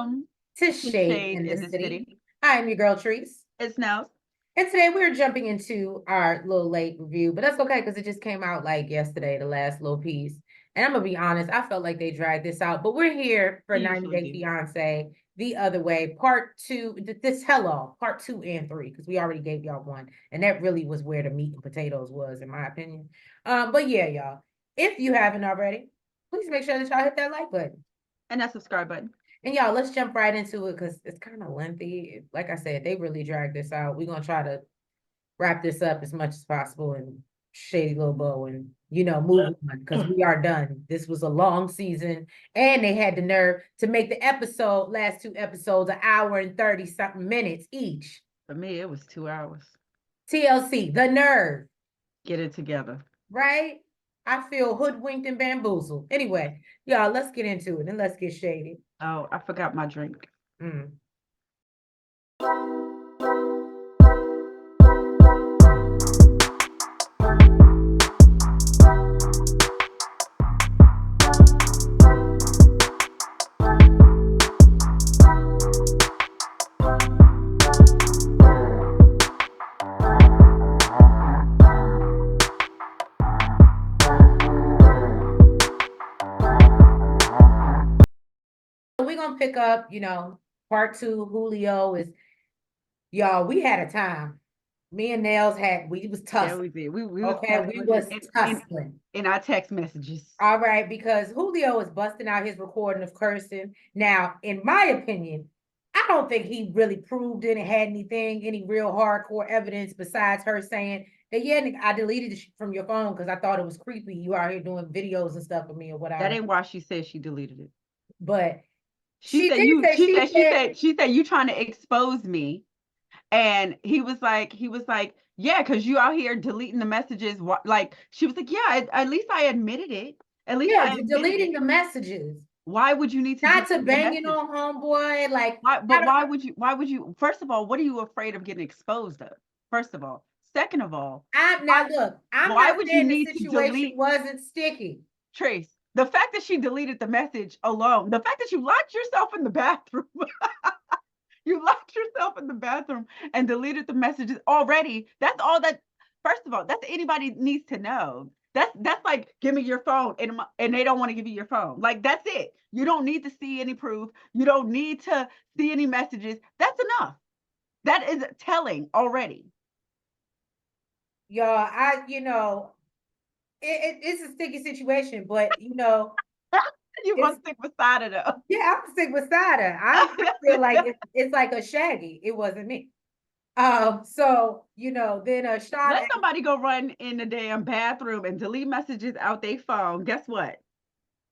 to to Shade Shade in the in the City. City. I'm your girl, Treese. It's now. And today we're jumping into our little late review, but that's okay because it just came out like yesterday, the last little piece. And I'm going to be honest, I felt like they dragged this out, but we're here for They 90 usually Day do. Fiancé, The Other Way, part two, this tell-all, part 2 and 3, because we already gave y'all one. And that really was where the meat and potatoes was, in my opinion. But yeah, y'all, if you haven't already, please make sure that y'all hit that like button. And that subscribe button. And y'all, let's jump right into it because it's kind of lengthy. Like I said, they really dragged this out. We're gonna try to wrap this up as much as possible and shady little bow and move on because we are done. This was a long season, and they had the nerve to make the last 2 episodes, an hour and 30 something minutes each. For me, it was 2 hours. TLC, the nerve. Get it together. Right? I feel hoodwinked and bamboozled. Anyway, y'all, let's get into it and let's get shady. Oh, I forgot my drink. We're gonna pick up, part 2. Julio is, y'all, we had a time. Me and Nails we was Yeah, tussling. we did. We was Okay, we tussling was tussling. in our text messages. All right, because Julio is busting out his recording of cursing. Now, in my opinion, I don't think he really proved it and had any real hardcore evidence besides her saying that, yeah, I deleted it from your phone because I thought it was creepy. You out here doing videos and stuff with me or That whatever. ain't why she said she deleted it. But She said you trying to expose me. And he was like, yeah, because you out here deleting the messages. Like, she was like, yeah, at least I admitted it. At least I admitted deleting it. the messages. Why would you need to Not to delete the banging message? on homeboy, like Why would you? First of all, what are you afraid of getting exposed of? First of all. Second of all, I'm why not would you saying the need to situation delete wasn't sticky. Trace? The fact that she deleted the message alone, the fact that you locked yourself in the bathroom. You locked yourself in the bathroom and deleted the messages already. That's all that. First of all, that's anybody needs to know. That's like, give me your phone, and they don't want to give you your phone. Like, that's it. You don't need to see any proof. You don't need to see any messages. That's enough. That is telling already. Y'all, it's a sticky situation, but You gonna stick beside it though. Yeah, I'm stick beside her. I feel like it's like a Shaggy. It wasn't me. So then Sean. Let somebody go run in the damn bathroom and delete messages out their phone. Guess what?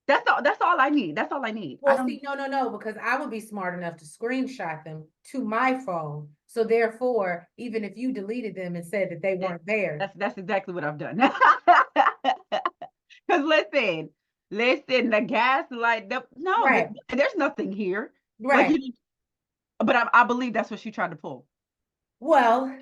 That's all. That's all I need. That's all I need. Well, see, no, because I would be smart enough to screenshot them to my phone. So therefore, even if you deleted them and said that they weren't there, that's exactly what I've done. Because listen, the gaslight. right, There's nothing here. Like, right. but I believe that's what she tried to pull. Well,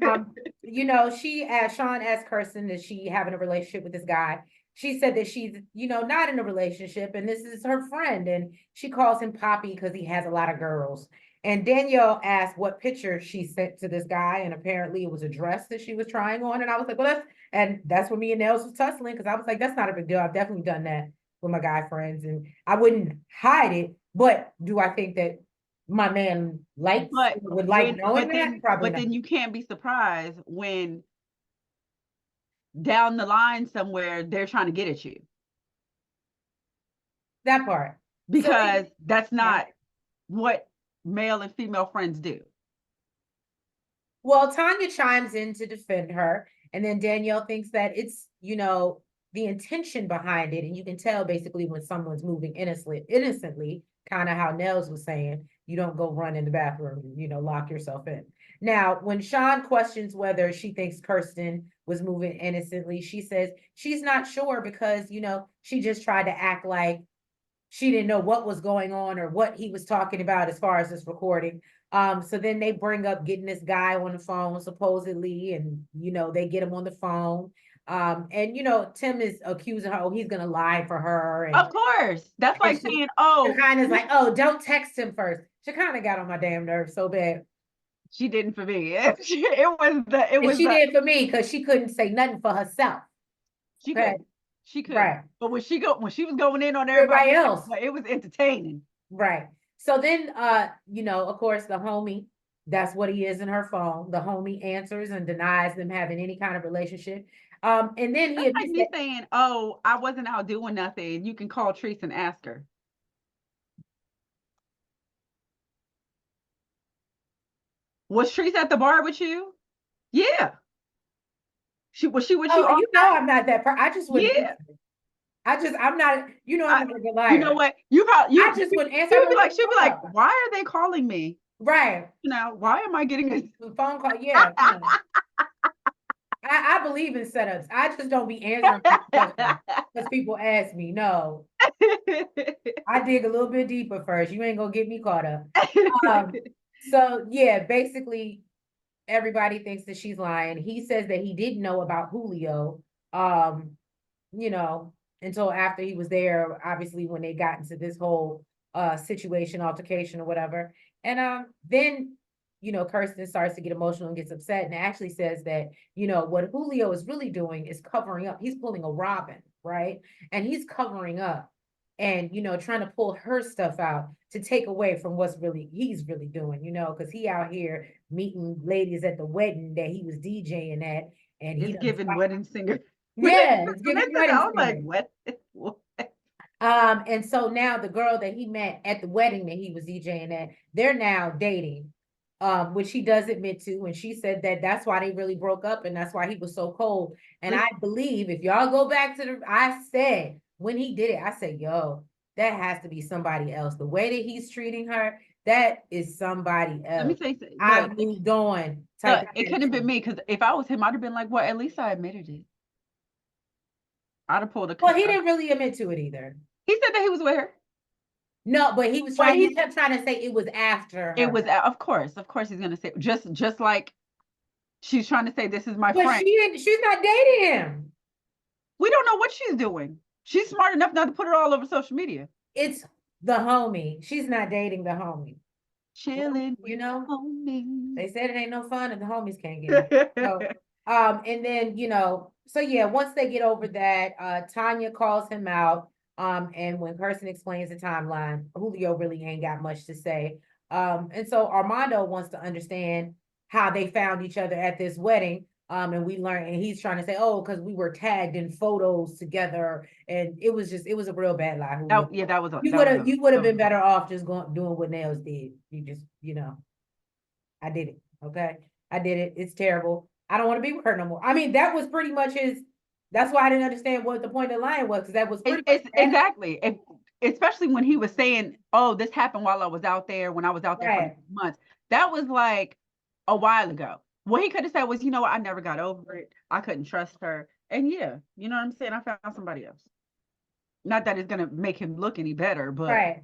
Sean asked Kirsten, is she having a relationship with this guy? She said that she's, not in a relationship and this is her friend. And she calls him Poppy because he has a lot of girls. And Danielle asked what picture she sent to this guy. And apparently it was a dress that she was trying on. And I was like, well, that's when me and Nels was tussling because I was like, that's not a big deal. I've definitely done that with my guy friends and I wouldn't hide it. But do I think that my man would like knowing that? Probably but not. then you can't be surprised when down the line somewhere they're trying to get at you. That part. Because that's not what male and female friends do. Well, Tanya chimes in to defend her, and then Danielle thinks that it's, the intention behind it. And you can tell basically when someone's moving innocently, kind of how Nels was saying, you don't go run in the bathroom, lock yourself in. Now, when Sean questions whether she thinks Kirsten was moving innocently, she says she's not sure because, she just tried to act like she didn't know what was going on or what he was talking about as far as this recording. So then they bring up getting this guy on the phone supposedly, and they get him on the phone. And Tim is accusing her, oh, he's gonna lie for her. Of course. That's And like saying, oh, Shekinah's like, oh, don't text him first. Shekinah got on my damn nerves so bad. she didn't for me. It And was she did for me because she couldn't say nothing for herself. she Okay. could. She could. Right. But when she was going in on Everybody everybody else. it was entertaining. Right. So then of course the homie, that's what he is in her phone. The homie answers and denies them having any kind of relationship. And then he That's like admits me that, saying, oh, I wasn't out doing nothing. You can call Treese and ask her. Was Treese at the bar with you? Yeah. Was she with you oh, all night? I'm not that I just wouldn't Yeah. answer. I'm not, I'm not a good You know liar. what? You probably I just wouldn't answer. she'd be like, why are they calling me? Right. Why am I getting this? Phone call, yeah. I believe in setups. I just don't be answering questions because people ask me. No, I dig a little bit deeper first. You ain't gonna get me caught up. So yeah, basically everybody thinks that she's lying. He says that he didn't know about Julio, um, you know, until after he was there, obviously when they got into this whole situation, altercation or whatever. And then Kirsten starts to get emotional and gets upset and actually says that, what Julio is really doing is covering up. He's pulling a Robin, right? And he's covering up and trying to pull her stuff out to take away from what's really he's really doing, because he out here meeting ladies at the wedding that he was DJing at, and he It's doesn't giving wedding singer. yeah, it's giving wedding I was like, singer. what? And so now the girl that he met at the wedding that he was DJing at, they're now dating, which he does admit to, and she said that that's why they really broke up, and that's why he was so cold. And I believe if y'all go back to I said when he did it, I said, yo, that has to be somebody else. The way that he's treating her, that is somebody else. Let me say, I moved on. It couldn't have been me because if I was him, I'd have been like, well, at least I admitted it. I'd have pulled a. Well, he didn't really admit to it either. He said that he was with her. No, but he was trying. He kept trying to say it was after her. It was, of course, he's gonna say just like she's trying to say this is my but friend. She's not dating him. We don't know what she's doing. She's smart enough not to put it all over social media. It's the homie. She's not dating the homie. Chilling, homies. They said it ain't no fun if the homies can't get it. So, and then so yeah, once they get over that, Tanya calls him out. And when Kirsten explains the timeline, Julio really ain't got much to say. And so Armando wants to understand how they found each other at this wedding. And we learn, and he's trying to say, oh, because we were tagged in photos together, and it was a real bad lie. Oh, yeah, that was you would have been better off just doing what Nails did. You just, I did it. Okay, I did it. It's terrible. I don't want to be with her no more. I mean, that was pretty much his. That's why I didn't understand what the point of the line was, because that was pretty exactly. Especially when he was saying, "Oh, this happened while I was out there. When I was out there for months." That was like a while ago. What he could have said was, "You know what? I never got over it. I couldn't trust her." And yeah, you know what I'm saying? I found somebody else. Not that it's gonna make him look any better, but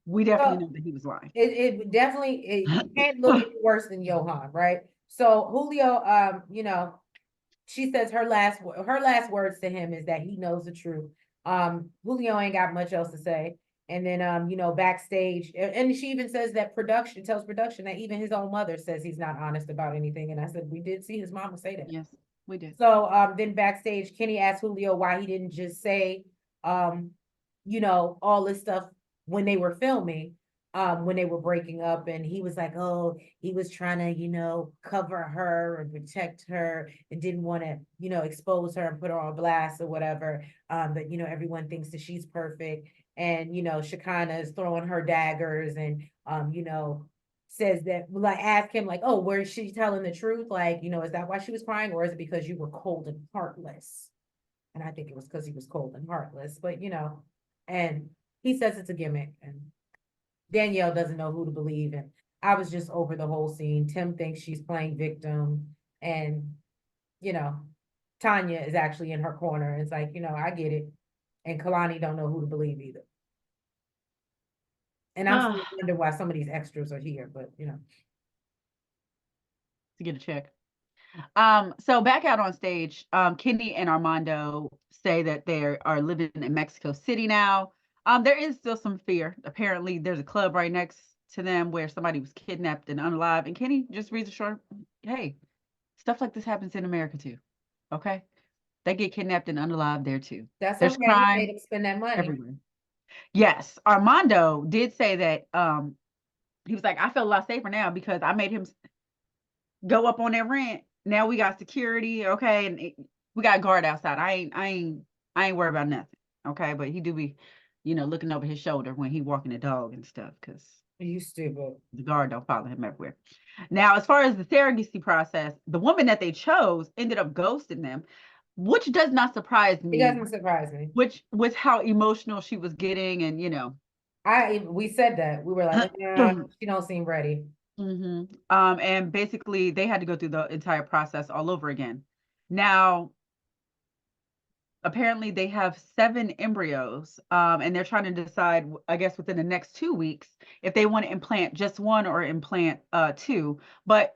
we definitely know that he was lying. It definitely you can't look any worse than Yohan, right? So Julio, she says her last words to him is that he knows the truth. Julio ain't got much else to say. And then backstage, and she even says that tells production that even his own mother says he's not honest about anything. And I said, we did see his mama say that. Yes, we did. So then backstage, Kenny asked Julio why he didn't just say all this stuff when they were filming, when they were breaking up, and he was like, oh, he was trying to, cover her and protect her and didn't want to, expose her and put her on blast or whatever. But everyone thinks that she's perfect. And Shekinah is throwing her daggers and says that, like, ask him like, oh, where is she telling the truth? Like, is that why she was crying, or is it because you were cold and heartless? And I think it was because he was cold and heartless, but and he says it's a gimmick, and Danielle doesn't know who to believe. And I was just over the whole scene. Tim thinks she's playing victim, and Tanya is actually in her corner. It's like, I get it. And Kalani don't know who to believe either. And I'm still wondering why some of these extras are here, but to get a check. So back out on stage, Kenny and Armando say that they are living in Mexico City now. There is still some fear. Apparently, there's a club right next to them where somebody was kidnapped and unalive. And Kenny just reads a short, hey, stuff like this happens in America too. Okay. They get kidnapped and unalive there too. That's There's okay. He made crime him spend that money. everywhere. Yes. Armando did say that he was like, I feel a lot safer now because I made him go up on that rent. Now we got security, okay, and we got a guard outside. I ain't worried about nothing, okay. But he do be, looking over his shoulder when he walking the dog and stuff, because You stupid. the guard don't follow him everywhere. Now, as far as the surrogacy process, the woman that they chose ended up ghosting them, which does not surprise It me. doesn't surprise me. Which was how emotional she was getting, and We said that. We were like, she don't seem ready. And basically they had to go through the entire process all over again. Now, apparently they have 7 embryos, and they're trying to decide, I guess, within the next 2 weeks if they want to implant just one or implant 2. But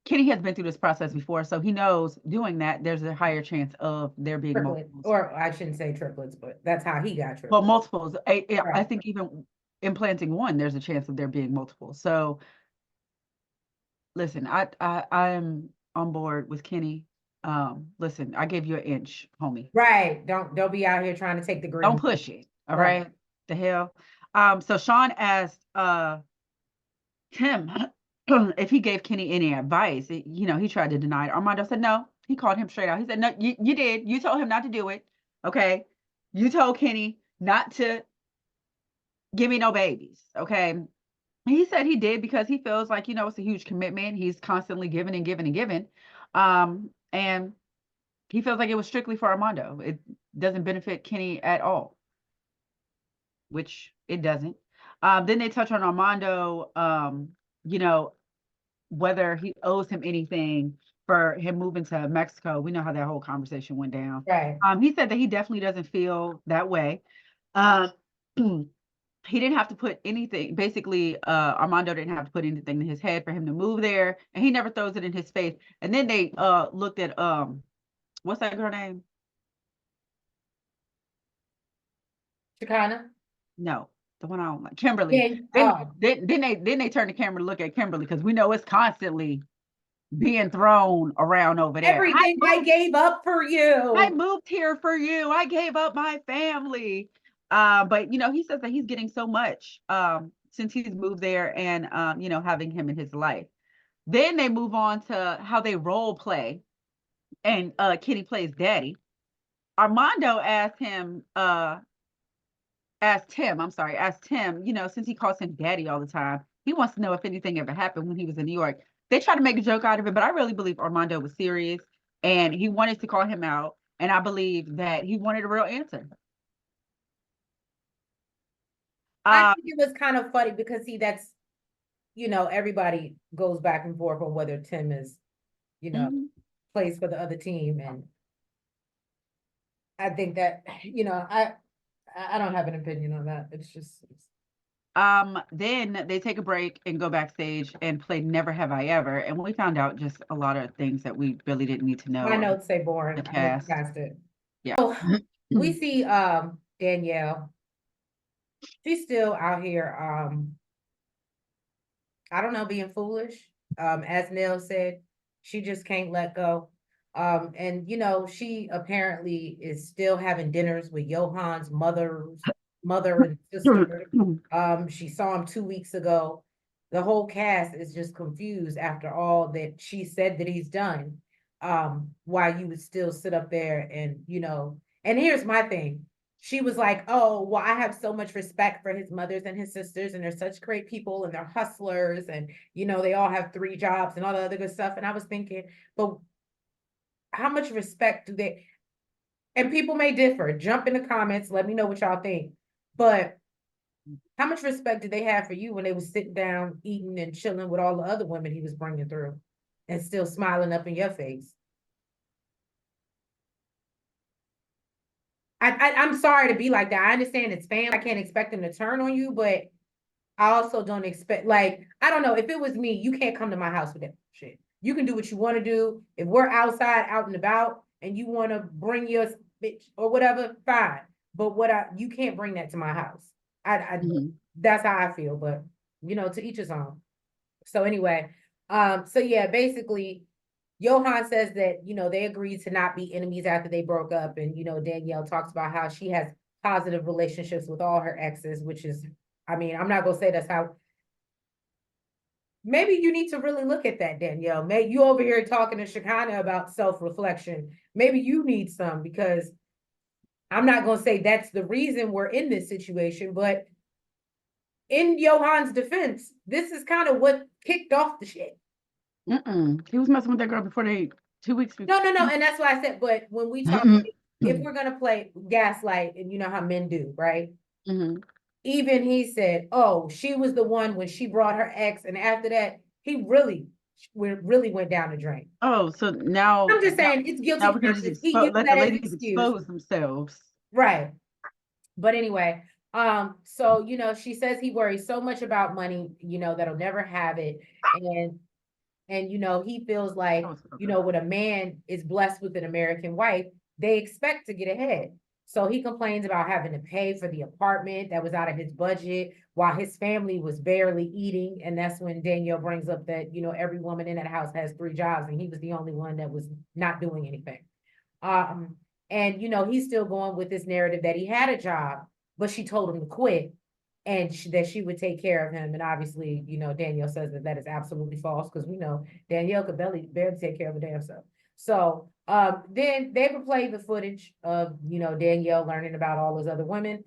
Kenny has been through this process before, so he knows doing that there's a higher chance of there being Triplets, multiples. or I shouldn't say triplets, but that's how he got Well, triplets. multiples. I Right. think even implanting one, there's a chance of there being multiple. So listen, I am on board with Kenny. Listen, I gave you an inch, homie. Right. Don't be out here trying to take the Don't green. push it. All Right. right. The hell. So Sean asked Tim if he gave Kenny any advice. He tried to deny it. Armando said no. He called him straight out. He said, no, you did. You told him not to do it. Okay. You told Kenny not to give me no babies. Okay. He said he did because he feels like, it's a huge commitment. He's constantly giving and giving and giving. And he feels like it was strictly for Armando. It doesn't benefit Kenny at all, which it doesn't. Then they touch on Armando, you know, whether he owes him anything for him moving to Mexico. We know how that whole conversation went down. Right. He said that he definitely doesn't feel that way. Um, he didn't have to put anything, basically, Armando didn't have to put anything in his head for him to move there, and he never throws it in his face. And then they looked at what's that girl name? Chicana? No, the one I don't like, Kimberly. Yeah. Then Oh, they turn the camera to look at Kimberly, because we know it's constantly being thrown around over there. everything I gave up for I you. moved here for you. I gave up my family. But he says that he's getting so much since he's moved there, and having him in his life. Then they move on to how they role play, and Kenny plays daddy. Armando asked Tim, since he calls him daddy all the time, he wants to know if anything ever happened when he was in New York. They try to make a joke out of it, but I really believe Armando was serious and he wanted to call him out. And I believe that he wanted a real answer. I think it was kind of funny because that's, everybody goes back and forth on whether Tim is, plays for the other team. And I think that, I don't have an opinion on that. It's just. Then they take a break and go backstage and play Never Have I Ever. And we found out just a lot of things that we really didn't need to know. My notes say boring. The I moved cast. past it. Yeah. So we see Danielle. She's still out here, I don't know, being foolish. As Nell said, she just can't let go. And she apparently is still having dinners with Yohan's mother and sister. She saw him 2 weeks ago. The whole cast is just confused after all that she said that he's done. Why you would still sit up there and and here's my thing. She was like, oh, well, I have so much respect for his mothers and his sisters, and they're such great people, and they're hustlers, and they all have 3 jobs and all the other good stuff. And I was thinking, but how much respect do they, and people may differ. Jump in the comments, let me know what y'all think. But how much respect did they have for you when they was sitting down, eating and chilling with all the other women he was bringing through and still smiling up in your face? I'm sorry to be like that. I understand it's fam. I can't expect them to turn on you, but I also don't expect, like, I don't know. If it was me, you can't come to my house with that shit. You can do what you want to do. If we're outside, out and about, and you want to bring your bitch or whatever, fine. But you can't bring that to my house. That's how I feel. But to each his own. So anyway, so yeah, basically, Yohan says that they agreed to not be enemies after they broke up, and Danielle talks about how she has positive relationships with all her exes, which is, I mean, I'm not gonna say that's how. Maybe you need to really look at that, Danielle. Maybe you over here talking to Shekinah about self-reflection. Maybe you need some, because I'm not gonna say that's the reason we're in this situation, but in Yohan's defense, this is kind of what kicked off the shit. He was messing with that girl before 2 weeks. No, and that's why I said, but when we talk, if we're gonna play gaslight, and you know how men do, right? Even he said, oh, she was the one when she brought her ex, and after that, he really went down the drain. Oh, so now I'm just saying it's guilty. Now we're gonna just let the ladies expose themselves. Right. But anyway, so she says he worries so much about money, that'll never have it. And he feels like, when a man is blessed with an American wife, they expect to get ahead. So he complains about having to pay for the apartment that was out of his budget while his family was barely eating. And that's when Danielle brings up that, every woman in that house has 3 jobs, and he was the only one that was not doing anything. And he's still going with this narrative that he had a job, but she told him to quit, and that she would take care of him. And obviously, Danielle says that is absolutely false, because we know Danielle could barely take care of a damn self. So then they would play the footage of Danielle learning about all those other women.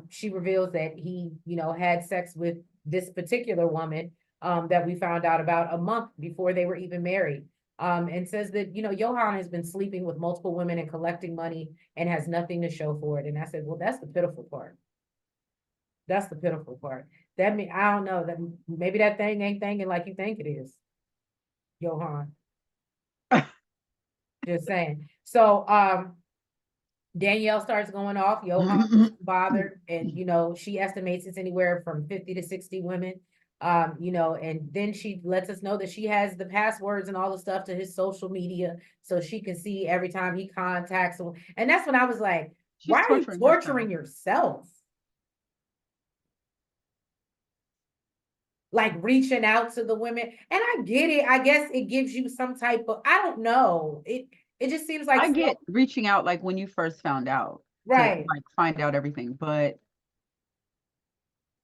She reveals that he had sex with this particular woman that we found out about a month before they were even married. And says that Yohan has been sleeping with multiple women and collecting money and has nothing to show for it. And I said, well, that's the pitiful part. That's the pitiful part. That mean, I don't know, that maybe that thing ain't thinking like you think it is, Yohan. Just saying. So Danielle starts going off. Yohan is bothered, and she estimates it's anywhere from 50 to 60 women. And then she lets us know that she has the passwords and all the stuff to his social media, so she can see every time he contacts him. And that's when I was like, why are you torturing yourself? Like reaching out to the women. And I get it. I guess it gives you some type of, I don't know. It just seems like I get reaching out, like when you first found out, right? To, like, find out everything, but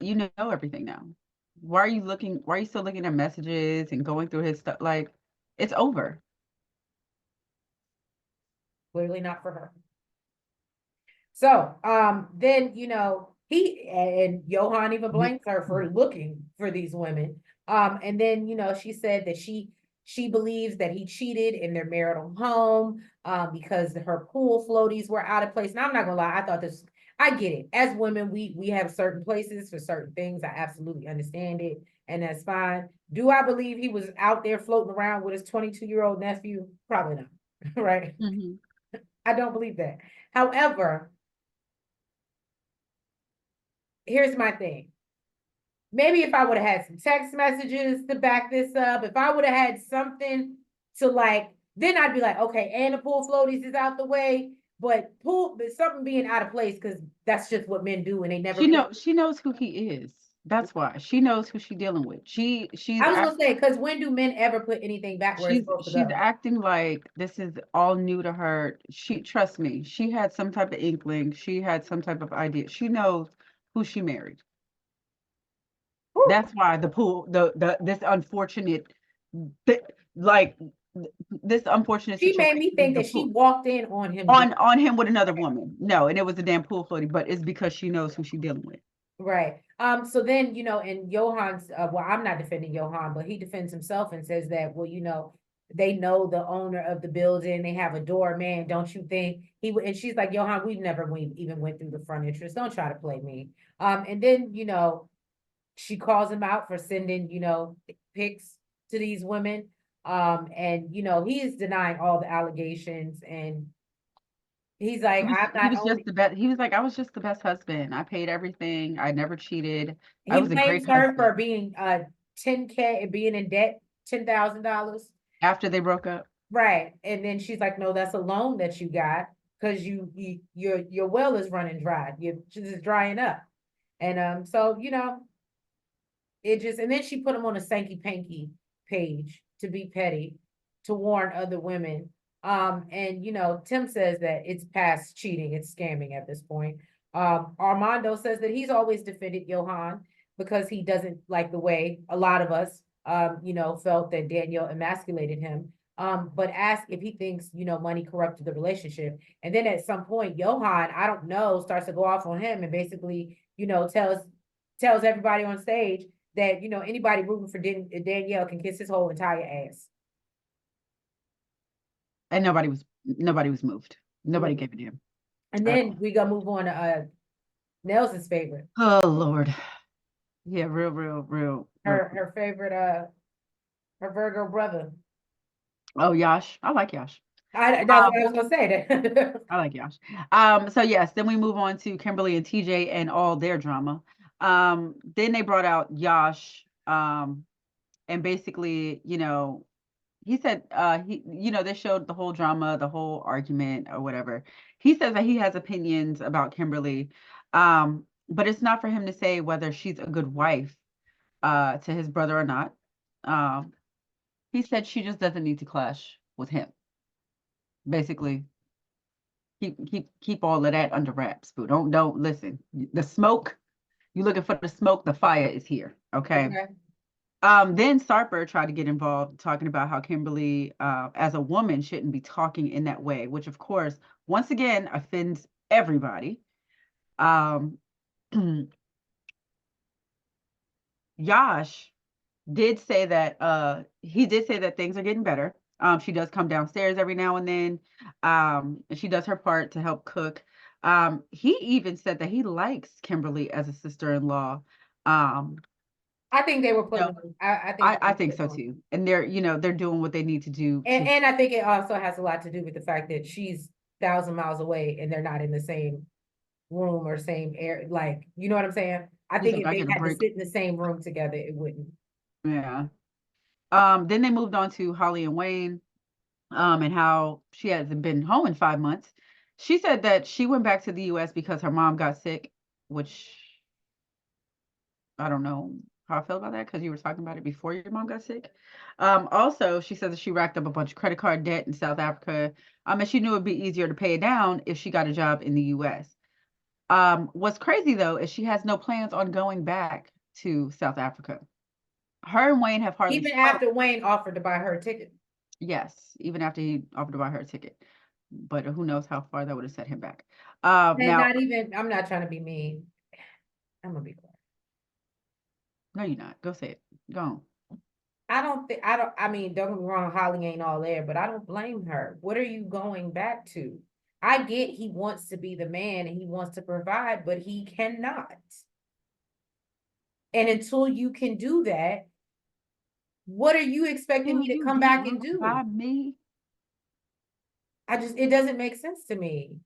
you know everything now. Why are you still looking at messages and going through his stuff? Like, it's over. Clearly not for her. So then he and Yohan even blames her for looking for these women. And then she said that she believes that he cheated in their marital home because her pool floaties were out of place. Now I'm not gonna lie, I get it. As women, we have certain places for certain things. I absolutely understand it, and that's fine. Do I believe he was out there floating around with his 22-year-old nephew? Probably not. Right? I don't believe that. However, here's my thing. Maybe if I would have had some text messages to back this up, if I would have had something to then I'd be like, okay, and the pool floaties is out the way. But something being out of place, because that's just what men do, and they never. She knows who he is. That's why she knows who she's dealing with. I was gonna say, because when do men ever put anything back where it's supposed to go? She's acting like this is all new to her. Trust me, she had some type of inkling. She had some type of idea. She knows who she married. Woo. That's why this unfortunate, this unfortunate she made me think that she walked in on him with another woman. No, and it was a damn pool floaty, but it's because she knows who she's dealing with. Right. So then, and Yohan's, well, I'm not defending Yohan, but he defends himself and says that, well, they know the owner of the building. They have a doorman. Don't you think he would? And she's like, Yohan, we even went through the front entrance. Don't try to play me. And then, she calls him out for sending, pics to these women. And, he is denying all the allegations, and he's like, he was like, I was just the best husband. I paid everything. I never cheated. I was a great husband. He blames her for being 10K, being in debt, $10,000. After they broke up. Right. And then she's like, no, that's a loan that you got because your well is running dry. You're just drying up. And so it just, and then she put him on a Sankey Panky page to be petty, to warn other women. And Tim says that it's past cheating, it's scamming at this point. Armando says that he's always defended Yohan because he doesn't like the way a lot of us felt that Danielle emasculated him. But asked if he thinks, money corrupted the relationship. And then at some point, Yohan, I don't know, starts to go off on him and basically, tells everybody on stage that anybody rooting for Danielle can kiss his whole entire ass. And nobody was moved. Nobody gave it to him. And then we gonna move on to Nelson's favorite. Oh Lord. Yeah, real. Her favorite her Virgo brother. Oh, Yash. I like Yash. That's what I was gonna say. That I like Yash. So yes, then we move on to Kimberly and TJ and all their drama. Then they brought out Yash, and basically, he said, they showed the whole drama, the whole argument or whatever. He says that he has opinions about Kimberly, but it's not for him to say whether she's a good wife, to his brother or not. He said she just doesn't need to clash with him. Basically, keep all of that under wraps, boo. Don't listen. The smoke, you looking for the smoke, the fire is here. Okay. Then Sarper tried to get involved, talking about how Kimberly, as a woman, shouldn't be talking in that way, which of course, once again, offends everybody. Yash did say that he did say that things are getting better. She does come downstairs every now and then. And she does her part to help cook. He even said that he likes Kimberly as a sister-in-law. I think they were putting. I think so too. And they're doing what they need to do. And I think it also has a lot to do with the fact that she's 1,000 miles away and they're not in the same room or same air. Like, you know what I'm saying? I think if they had to sit in the same room together, it wouldn't. Yeah. Then they moved on to Holly and Wayne, and how she hasn't been home in 5 months. She said that she went back to the US because her mom got sick, which I don't know how I feel about that because you were talking about it before your mom got sick. Also, she said that she racked up a bunch of credit card debt in South Africa. And she knew it'd be easier to pay it down if she got a job in the US. What's crazy though is she has no plans on going back to South Africa. Her and Wayne have hardly even after Wayne offered to buy her a ticket. Yes, even after he offered to buy her a ticket. But who knows how far that would have set him back. And now, not even, I'm not trying to be mean. I'm gonna be quiet. No, you're not. Go say it. Go on. I mean, don't get me wrong, Holly ain't all there, but I don't blame her. What are you going back to? I get he wants to be the man and he wants to provide, but he cannot. And until you can do that, what are you expecting me to come back and do? By me? It doesn't make sense to me.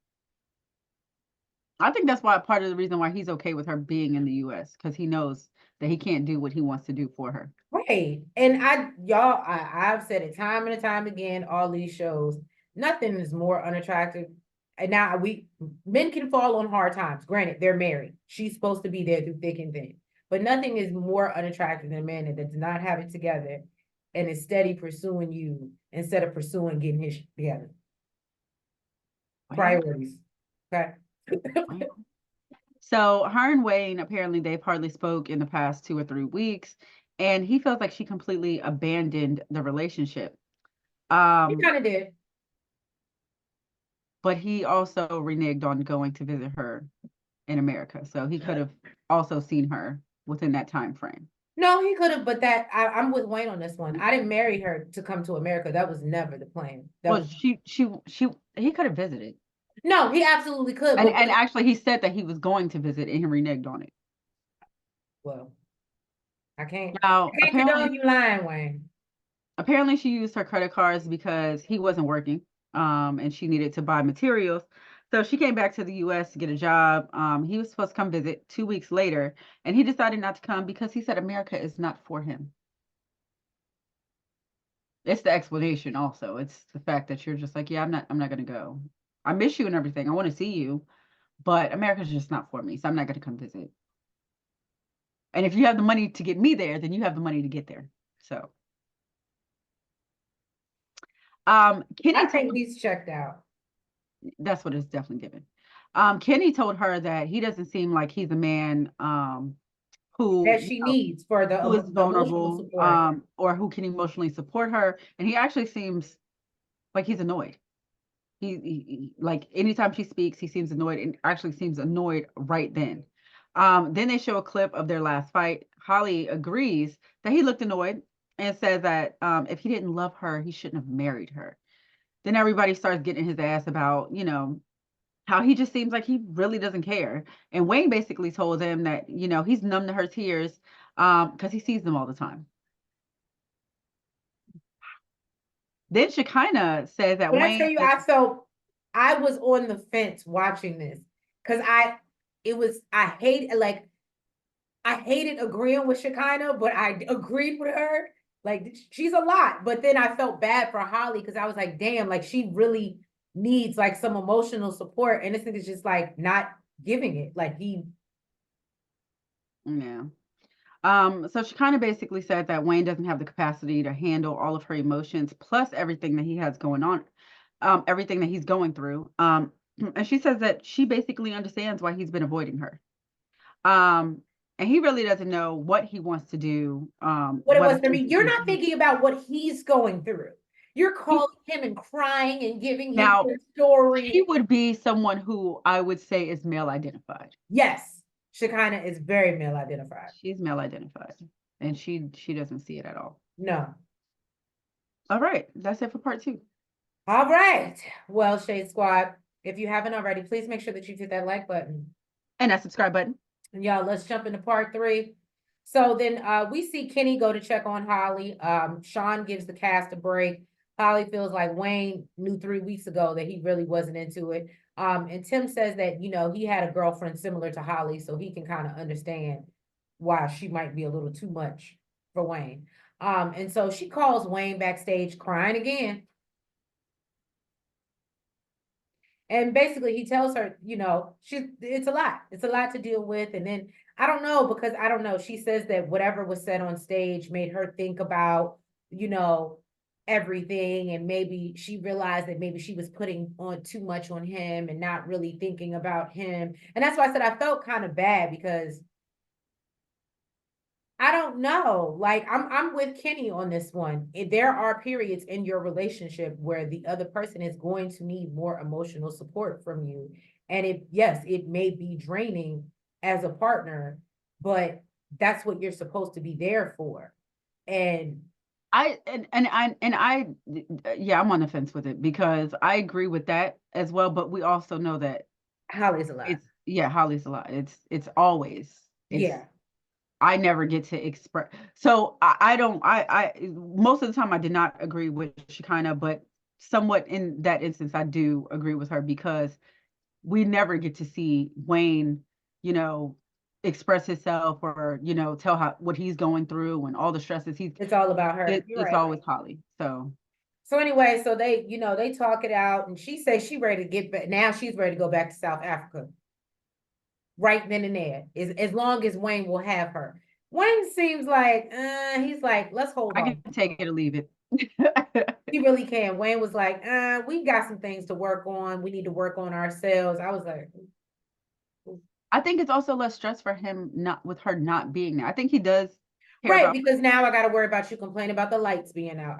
I think that's why part of the reason why he's okay with her being in the US, because he knows that he can't do what he wants to do for her. Right. And I've said it time and time again, all these shows, nothing is more unattractive. And now men can fall on hard times. Granted, they're married. She's supposed to be there through thick and thin. But nothing is more unattractive than a man that does not have it together and is steady pursuing you instead of pursuing getting his together. Priorities. Okay. So her and Wayne, apparently they've hardly spoke in the past 2 or 3 weeks. And he feels like she completely abandoned the relationship. He kind of did. But he also reneged on going to visit her in America. So he could have also seen her within that time frame. No, he could have, but I'm with Wayne on this one. I didn't marry her to come to America. That was never the plan. He could have visited. No, he absolutely could. And actually he said that he was going to visit and he reneged on it. Well, I can't Apparently, condone you lying, Wayne. Apparently she used her credit cards because he wasn't working, and she needed to buy materials. So she came back to the US to get a job. He was supposed to come visit 2 weeks later, and he decided not to come because he said America is not for him. It's the explanation also. It's the fact that you're just like, yeah, I'm not gonna go. I miss you and everything. I want to see you, but America's just not for me, so I'm not gonna come visit. And if you have the money to get me there, then you have the money to get there. So, Kenny I think told he's checked out. that's what it's definitely given. Kenny told her that he doesn't seem like he's a man who, That she needs for who is the emotional vulnerable, support. or who can emotionally support her. And he actually seems like he's annoyed. Like anytime she speaks, he seems annoyed, and actually seems annoyed right then. Then they show a clip of their last fight. Holly agrees that he looked annoyed and says that if he didn't love her, he shouldn't have married her. Then everybody starts getting his ass about, how he just seems like he really doesn't care. And Wayne basically told them that, he's numb to her tears because he sees them all the time. Then Shekinah says that When I tell Wayne you, is I was on the fence watching this because I hated agreeing with Shekinah, but I agreed with her. Like she's a lot, but then I felt bad for Holly because I was like, damn, like she really needs like some emotional support, and this thing is just like not giving it. Like he, yeah. So she kind of basically said that Wayne doesn't have the capacity to handle all of her emotions, plus everything that he has going on, everything that he's going through. And she says that she basically understands why he's been avoiding her. Um, and he really doesn't know what he wants to do. what it Whether was for me. You're not thinking about what he's going through. You're he, calling him and crying and giving him now your story. she would be someone who I would say is male identified. Yes, Shekinah is very male identified. She's male identified, and she doesn't see it at all. No. All right, that's it for part 2. All right. Well, Shade Squad, if you haven't already, please make sure that you hit that like button. And that subscribe button. And y'all, let's jump into part 3. So then we see Kenny go to check on Holly. Sean gives the cast a break. Holly feels like Wayne knew 3 weeks ago that he really wasn't into it. And Tim says that, he had a girlfriend similar to Holly, so he can kind of understand why she might be a little too much for Wayne. And so she calls Wayne backstage crying again. And basically he tells her, it's a lot. It's a lot to deal with. And then I don't know, because I don't know. She says that whatever was said on stage made her think about, everything. And maybe she realized that maybe she was putting on too much on him and not really thinking about him. And that's why I said I felt kind of bad, because I don't know. Like I'm with Kenny on this one. There are periods in your relationship where the other person is going to need more emotional support from you. And it may be draining as a partner, but that's what you're supposed to be there for. And yeah, I'm on the fence with it, because I agree with that as well, but we also know that Holly's a lot. Holly's a lot. It's always Yeah. I never get to express. So I don't, most of the time I did not agree with Shekinah, but somewhat in that instance, I do agree with her, because we never get to see Wayne, express himself, or, tell what he's going through and all the stresses It's all about her. You're it's right. always Holly. So anyway, so they talk it out, and she says she's ready to get back. Now she's ready to go back to South Africa. Right then and there, as long as Wayne will have her. Wayne seems like, he's like, let's hold I on. can take it or leave it. He really can. Wayne was like, we got some things to work on. We need to work on ourselves. I was like, I think it's also less stress for him, not with her not being there. I think he does care right, about because now I got to worry about you complaining about the lights being out.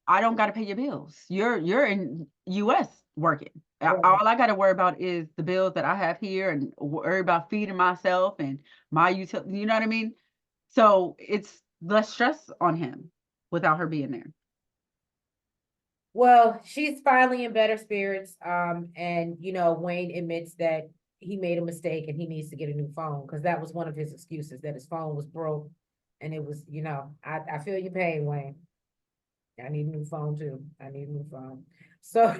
I don't got to pay your bills. You're in US working. Right. All I got to worry about is the bills that I have here, and worry about feeding myself and my utility. You know what I mean? So it's less stress on him without her being there. Well, she's finally in better spirits. And Wayne admits that he made a mistake and he needs to get a new phone, because that was one of his excuses, that his phone was broke. And it was, I feel your pain, Wayne. I need a new phone too. I need a new phone. So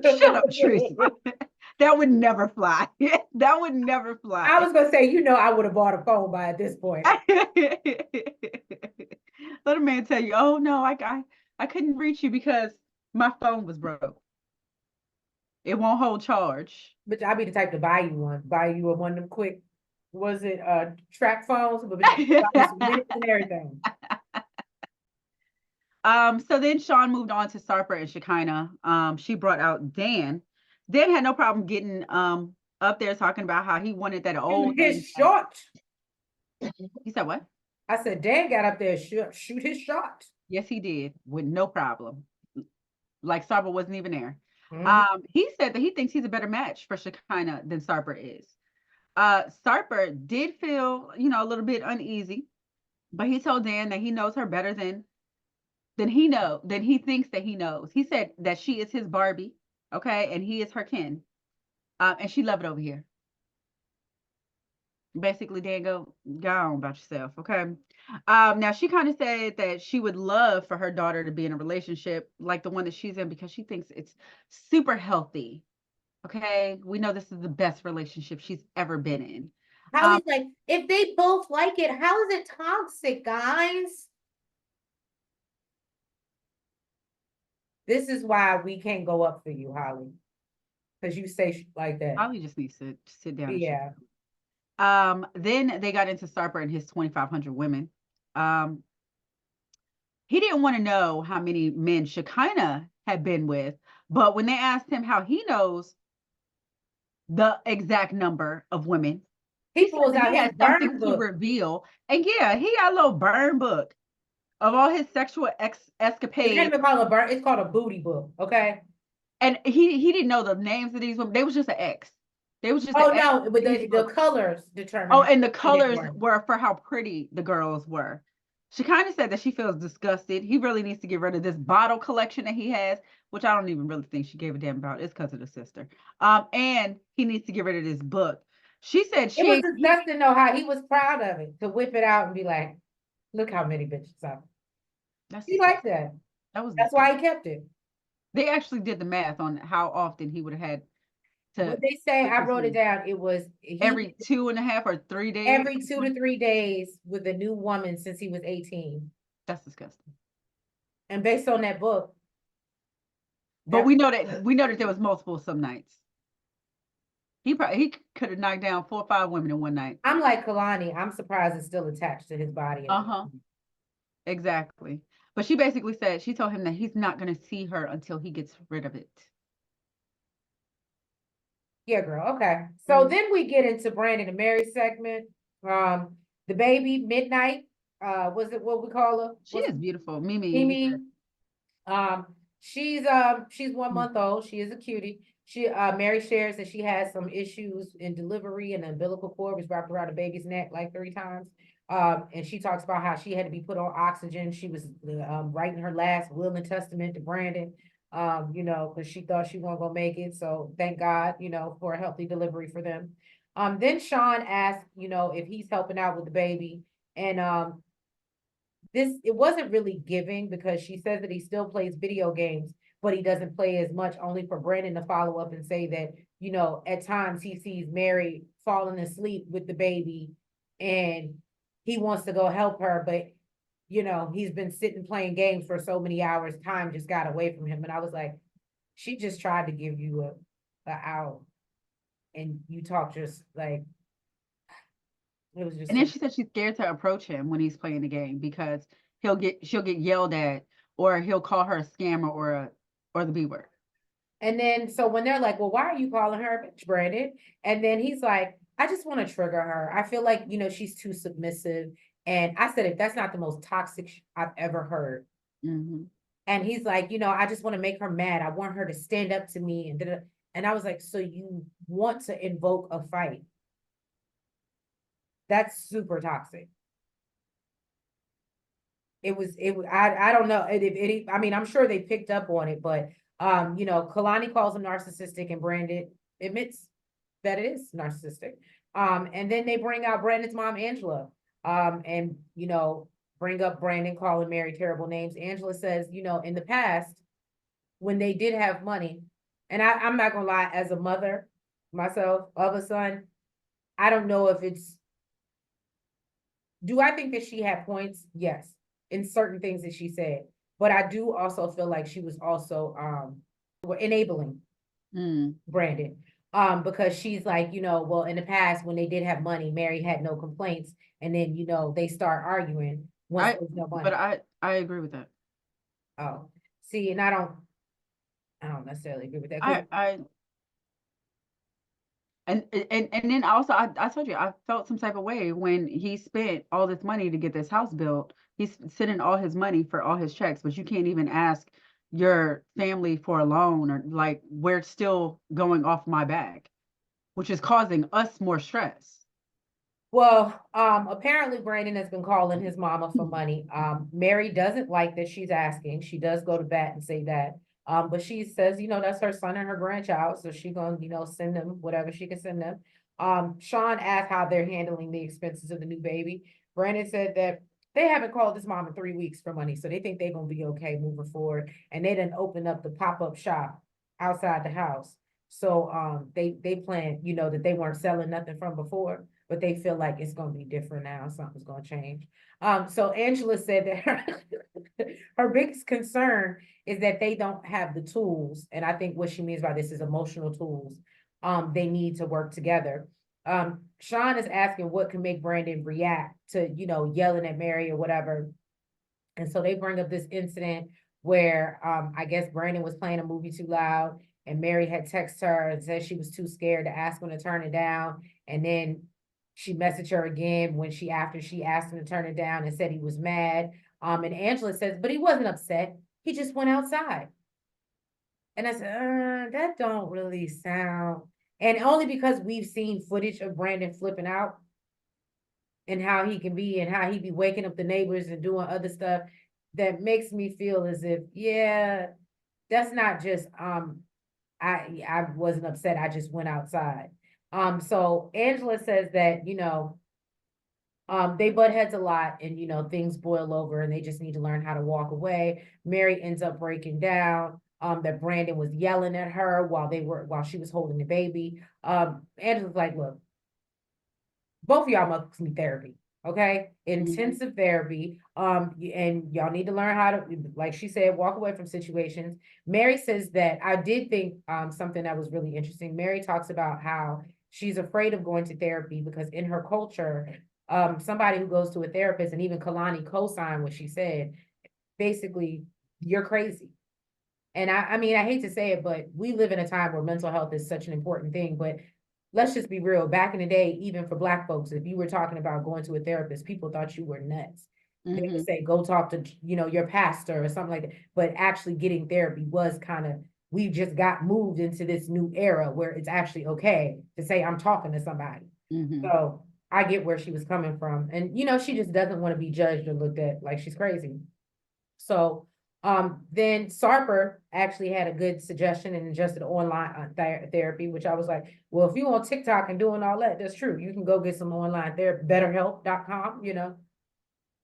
Shut up, Tracy. That would never fly. That would never fly. I was gonna say, I would have bought a phone by at this point. Let a man tell you, oh no, I couldn't reach you because my phone was broke. It won't hold charge. But I'll be the type to buy you one. Buy you one of them quick, was it track phones? But buy you some minutes and everything. So then Sean moved on to Sarper and Shekinah. She brought out Dan. Dan had no problem getting up there talking about how he wanted that old Shoot his thing. shot. He said what? I said, Dan got up there and shoot his shot. Yes, he did, with no problem. Like Sarper wasn't even there. He said that he thinks he's a better match for Shekinah than Sarper is. Sarper did feel, a little bit uneasy, but he told Dan that he knows her better than he thinks that he knows. He said that she is his Barbie, okay, and he is her Ken, and she love it over here. Basically, Dan, go on about yourself, okay? Now she kind of said that she would love for her daughter to be in a relationship like the one that she's in because she thinks it's super healthy. Okay, we know this is the best relationship she's ever been in. Holly's like, if they both like it, how is it toxic, guys? This is why we can't go up for you, Holly, because you say like that. Holly just needs to sit down. Yeah. Then they got into Sarper and his 2,500 women. He didn't want to know how many men Shekinah had been with, but when they asked him how he knows the exact number of women, he said that he had something to reveal. And yeah, he got a little burn book of all his sexual escapades. You can't even call it a burn. It's called a booty book, okay? And he didn't know the names of these women. They was just an X. They was just no, but the colors determined. Oh, and the colors were for how pretty the girls were. She kind of said that she feels disgusted. He really needs to get rid of this bottle collection that he has, which I don't even really think she gave a damn about. It's because of the sister. And he needs to get rid of this book. She said it was disgusting though how he was proud of it to whip it out and be like, look how many bitches I. He liked that. That's why he kept it. They actually did the math on how often he would have had to. What they say, I wrote it down. It was every 2.5 or 3 days. Every 2 to 3 days with a new woman since he was 18. That's disgusting. And based on that book. But we know that there was multiple some nights. He could have knocked down 4 or 5 women in one night. I'm like Kalani. I'm surprised it's still attached to his body. Exactly. But she basically said, she told him that he's not going to see her until he gets rid of it. Yeah, girl. Okay. So then we get into Brandon and Mary segment. The baby, Midnight. Was it what we call her? She is beautiful. Mimi. She's 1 month old. She is a cutie. Mary shares that she has some issues in delivery, and the umbilical cord was wrapped around the baby's neck like 3 times. And she talks about how she had to be put on oxygen. She was writing her last will and testament to Brandon, because she thought she wasn't gonna make it. So thank God, for a healthy delivery for them. Then Sean asked, if he's helping out with the baby. And it wasn't really giving because she says that he still plays video games, but he doesn't play as much, only for Brandon to follow up and say that, at times he sees Mary falling asleep with the baby and he wants to go help her, but he's been sitting playing games for so many hours, time just got away from him. And I was like, she just tried to give you a out and you talk just like, it was just. And then she said she's scared to approach him when he's playing the game because she'll get yelled at, or he'll call her a scammer or the B word. And then, so when they're like, well, why are you calling her a bitch, Brandon? And then he's like, I just want to trigger her. I feel like, she's too submissive. And I said, if that's not the most toxic I've ever heard. And he's like, I just want to make her mad. I want her to stand up to me. And I was like, so you want to invoke a fight? That's super toxic. I don't know. I'm sure they picked up on it, but, Kalani calls him narcissistic and Brandon admits that it is narcissistic. And then they bring out Brandon's mom, Angela, and, bring up Brandon calling Mary terrible names. Angela says, in the past, when they did have money, and I'm not gonna lie, as a mother myself of a son, I don't know if do I think that she had points? Yes, in certain things that she said. But I do also feel like she was also enabling Brandon. Because she's like, well, in the past when they did have money, Mary had no complaints, and then they start arguing once I there's no but money. I agree with that. Oh, see, and I don't necessarily agree with that because I and then also I told you I felt some type of way when he spent all this money to get this house built. He's sending all his money for all his checks, but you can't even ask your family for a loan, or like we're still going off my back, which is causing us more stress. well, apparently Brandon has been calling his mama for money. Mary doesn't like that she's asking. She does go to bat and say that. But she says, that's her son and her grandchild, so she gonna, send them whatever she can send them. Sean asked how they're handling the expenses of the new baby. Brandon said that they haven't called his mom in 3 weeks for money, so they think they're gonna be okay moving forward. And they didn't open up the pop-up shop outside the house. So they plan, that they weren't selling nothing from before, but they feel like it's gonna be different now. Something's gonna change. So Angela said that her biggest concern is that they don't have the tools, and I think what she means by this is emotional tools. They need to work together. Sean is asking what can make Brandon react to, yelling at Mary or whatever. And so they bring up this incident where I guess Brandon was playing a movie too loud, and Mary had texted her and said she was too scared to ask him to turn it down. And then she messaged her again after she asked him to turn it down and said he was mad. And Angela says, but he wasn't upset. He just went outside. And I said, that don't really sound. And only because we've seen footage of Brandon flipping out and how he can be and how he be waking up the neighbors and doing other stuff that makes me feel as if, yeah, that's not just I wasn't upset, I just went outside. So Angela says that, they butt heads a lot and things boil over and they just need to learn how to walk away. Mary ends up breaking down. That Brandon was yelling at her while she was holding the baby. Angela's like, look, both of y'all must need therapy. Okay, intensive therapy. And y'all need to learn how to, like she said, walk away from situations. Mary says that I did think something that was really interesting. Mary talks about how she's afraid of going to therapy because in her culture, somebody who goes to a therapist, and even Kalani co-signed what she said, basically, you're crazy. And I mean, I hate to say it, but we live in a time where mental health is such an important thing. But let's just be real. Back in the day, even for Black folks, if you were talking about going to a therapist, people thought you were nuts. They would say, go talk to, your pastor or something like that. But actually getting therapy was kind of, we just got moved into this new era where it's actually okay to say, I'm talking to somebody. So I get where she was coming from. And, she just doesn't want to be judged or looked at like she's crazy. So then Sarper actually had a good suggestion and adjusted online therapy, which I was like, well, if you on TikTok and doing all that, that's true. You can go get some online therapy, betterhelp.com,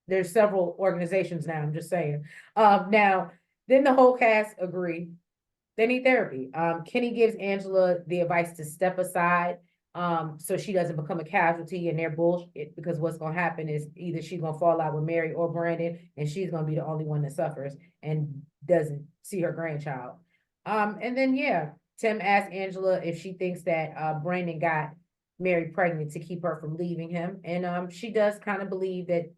there's several organizations now, I'm just saying. Now, then the whole cast agree they need therapy. Kenny gives Angela the advice to step aside so she doesn't become a casualty in their bullshit, because what's gonna happen is either she's gonna fall out with Mary or Brandon, and she's gonna be the only one that suffers and doesn't see her grandchild. And then yeah, Tim asked Angela if she thinks that Brandon got Mary pregnant to keep her from leaving him, and she does kind of believe that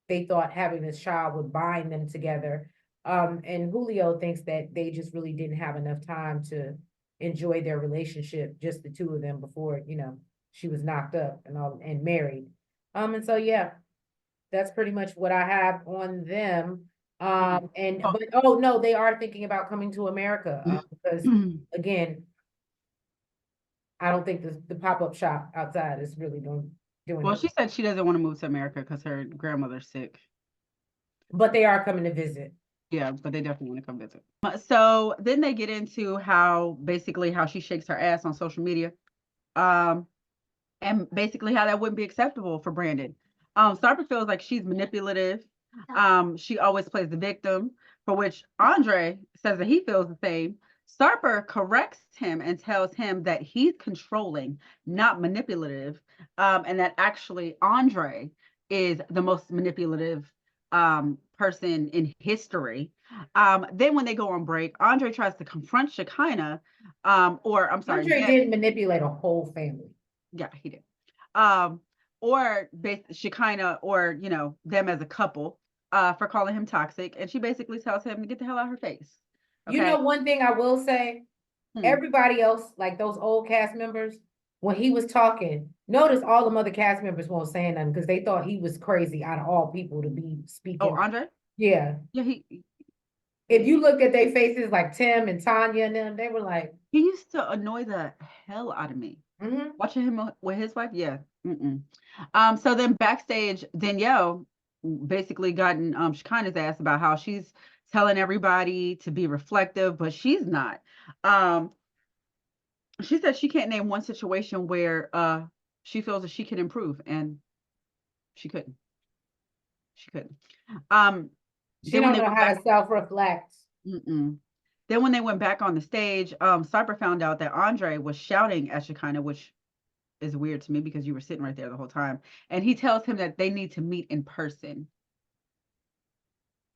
they thought having this child would bind them together. And Julio thinks that they just really didn't have enough time to enjoy their relationship, just the two of them, before, she was knocked up and married. And so yeah, that's pretty much what I have on them. But oh no, they are thinking about coming to America, because again, I don't think the pop-up shop outside is really doing Well, it. she said she doesn't want to move to America because her grandmother's sick. But they are coming to visit. Yeah, but they definitely want to come visit. So then they get into how she shakes her ass on social media. And basically how that wouldn't be acceptable for Brandon. Sarper feels like she's manipulative. She always plays the victim, for which Andre says that he feels the same. Sarper corrects him and tells him that he's controlling, not manipulative, and that actually Andre is the most manipulative person in history. Then when they go on break, Andre tries to confront Shekinah, or I'm sorry, Andre did manipulate a whole family. yeah, he did. Um, or Shekinah, or them as a couple, for calling him toxic, and she basically tells him to get the hell out of her face. You Okay. know, one thing I will say, everybody else, like those old cast members, when he was talking, notice all the other cast members weren't saying nothing because they thought he was crazy out of all people to be Oh, speaking. Andre? Yeah. Yeah, If you looked at their faces like Tim and Tanya and them, they were like, he used to annoy the hell out of me. mm-hmm. Watching him with his wife, yeah. Mm-mm. So then backstage, Danielle basically gotten Shekinah's ass about how she's telling everybody to be reflective, but she's not. Um, she said she can't name one situation where she feels that she can improve, and she couldn't. She couldn't. Um, She then when don't they know went how back, to self-reflect. mm-mm. Then when they went back on the stage, Sarper found out that Andre was shouting at Shekinah, which is weird to me because you were sitting right there the whole time. And he tells him that they need to meet in person.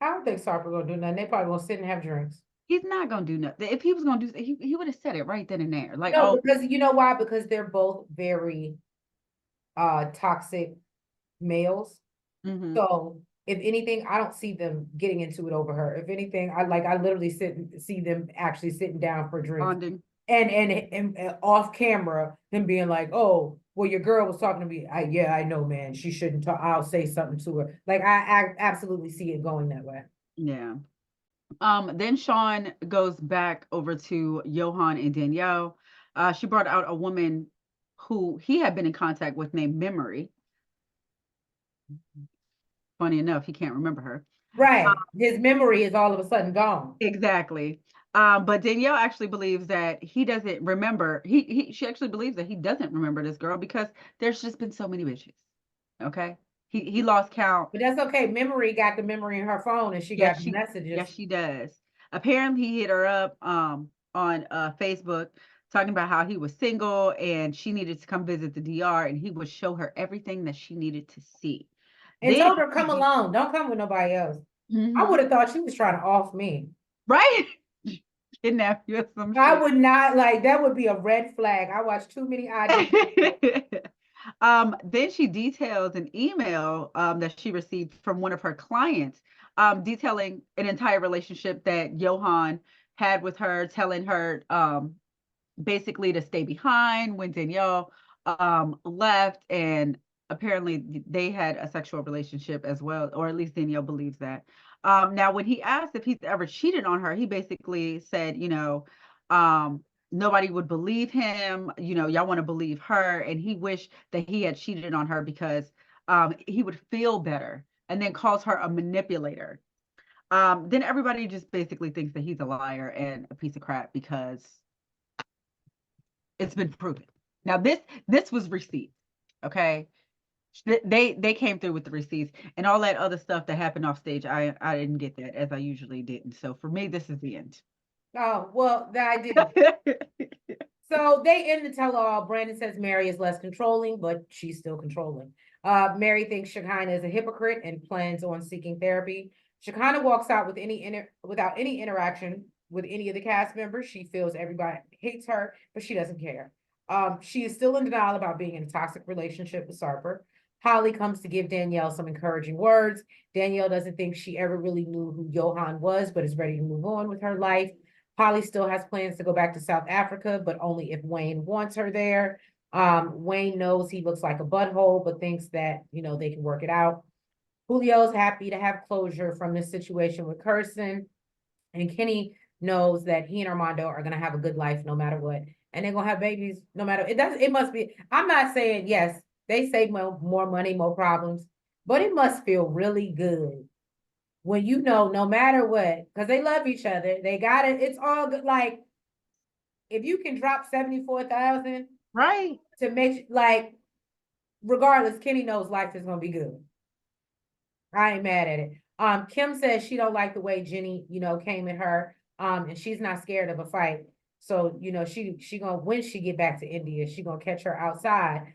I don't think Sarper gonna do nothing. They probably gonna sit and have drinks. He's not gonna do nothing. If he was gonna do, he would have said it right then and there. Like, No, oh, because you know why? Because they're both very toxic males. mm-hmm. So if anything, I don't see them getting into it over her. If anything, I literally see them actually sitting down for drinks. Bonding. And off camera, him being like, "Oh, well, your girl was talking to me. Yeah, I know, man. She shouldn't talk. I'll say something to her." Like I absolutely see it going that way. Yeah. Then Sean goes back over to Yohan and Danielle. She brought out a woman who he had been in contact with named Memory. Funny enough, he can't remember her. Right. His memory is all of a sudden gone. Exactly. But Danielle actually believes that he doesn't remember. She actually believes that he doesn't remember this girl because there's just been so many bitches. Okay. He lost count. But that's okay. Memory got the memory in her phone and she got the Yes, messages. she does. Apparently he hit her up on Facebook talking about how he was single and she needed to come visit the DR and he would show her everything that she needed to see. And Then told her, come alone. Don't come with nobody else. I Mhm. would have thought she was trying to off me. Right? Kidnap you or some I shit. would not like that would be a red flag. I watched too many IG. Then she details an email that she received from one of her clients, detailing an entire relationship that Yohan had with her, telling her basically to stay behind when Danielle left, and apparently they had a sexual relationship as well, or at least Danielle believes that. Now, when he asked if he's ever cheated on her, he basically said, nobody would believe him. Y'all want to believe her, and he wished that he had cheated on her because he would feel better, and then calls her a manipulator. Then everybody just basically thinks that he's a liar and a piece of crap because it's been proven. Now this was receipts, okay? They came through with the receipts and all that other stuff that happened off stage. I didn't get that as I usually didn't. So for me, this is the end. Oh, well, that I did. So they end the tell-all. Brandon says Mary is less controlling, but she's still controlling. Mary thinks Shekinah is a hypocrite and plans on seeking therapy. Shekinah walks out without any interaction with any of the cast members. She feels everybody hates her, but she doesn't care. She is still in denial about being in a toxic relationship with Sarper. Holly comes to give Danielle some encouraging words. Danielle doesn't think she ever really knew who Yohan was, but is ready to move on with her life. Holly still has plans to go back to South Africa, but only if Wayne wants her there. Wayne knows he looks like a butthole, but thinks that, they can work it out. Julio's happy to have closure from this situation with Kirsten. And Kenny knows that he and Armando are going to have a good life no matter what. And they're going to have babies no matter, it must be, I'm not saying, yes, they save more money, more problems, but it must feel really good when no matter what, because they love each other, they got it. It's all good. Like if you can drop 74,000, Right. to make like, regardless, Kenny knows life is gonna be good. I ain't mad at it. Kim says she don't like the way Jenny, came at her. And she's not scared of a fight. So, she gonna when she get back to India, she gonna catch her outside.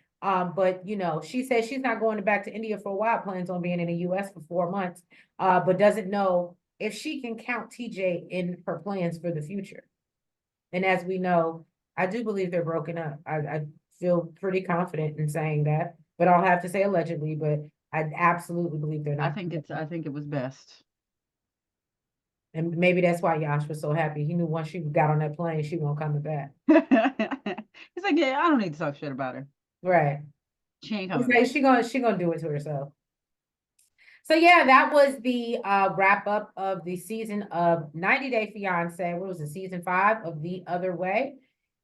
But you know, she says she's not going back to India for a while, plans on being in the US for 4 months, but doesn't know if she can count TJ in her plans for the future. And as we know, I do believe they're broken up. I feel pretty confident in saying that, but I'll have to say allegedly, but I absolutely believe they're I not. think it was best. And maybe that's why Yash was so happy. He knew once she got on that plane, she won't coming back. He's like, yeah, I don't need to talk shit about her. Right. She ain't He's coming like, back. she gonna do it to herself. So yeah, that was the wrap up of the season of 90 Day Fiance. What was it, season 5 of The Other Way?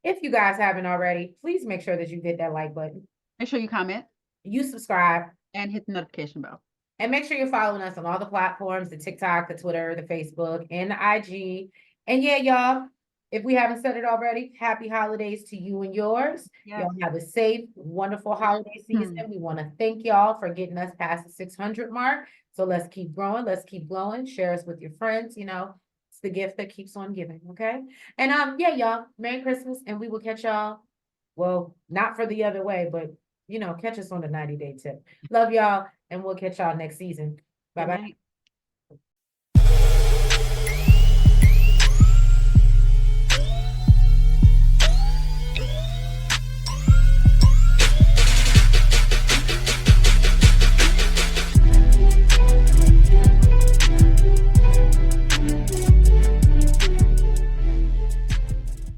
If you guys haven't already, please make sure that you hit that like button. Make sure you comment You subscribe. and hit the notification bell. And make sure you're following us on all the platforms, the TikTok, the Twitter, the Facebook, and the IG. And yeah, y'all, if we haven't said it already, happy holidays to you and yours. Yes. Y'all have a safe, wonderful holiday season. We want to thank y'all for getting us past the 600 mark. So let's keep growing. Let's keep glowing. Share us with your friends. You know, it's the gift that keeps on giving. Okay. And yeah, y'all, Merry Christmas. And we will catch y'all. Well, not for The Other Way, but you know, catch us on the 90 Day tip. Love y'all, and we'll catch y'all next season. Bye Good bye. night.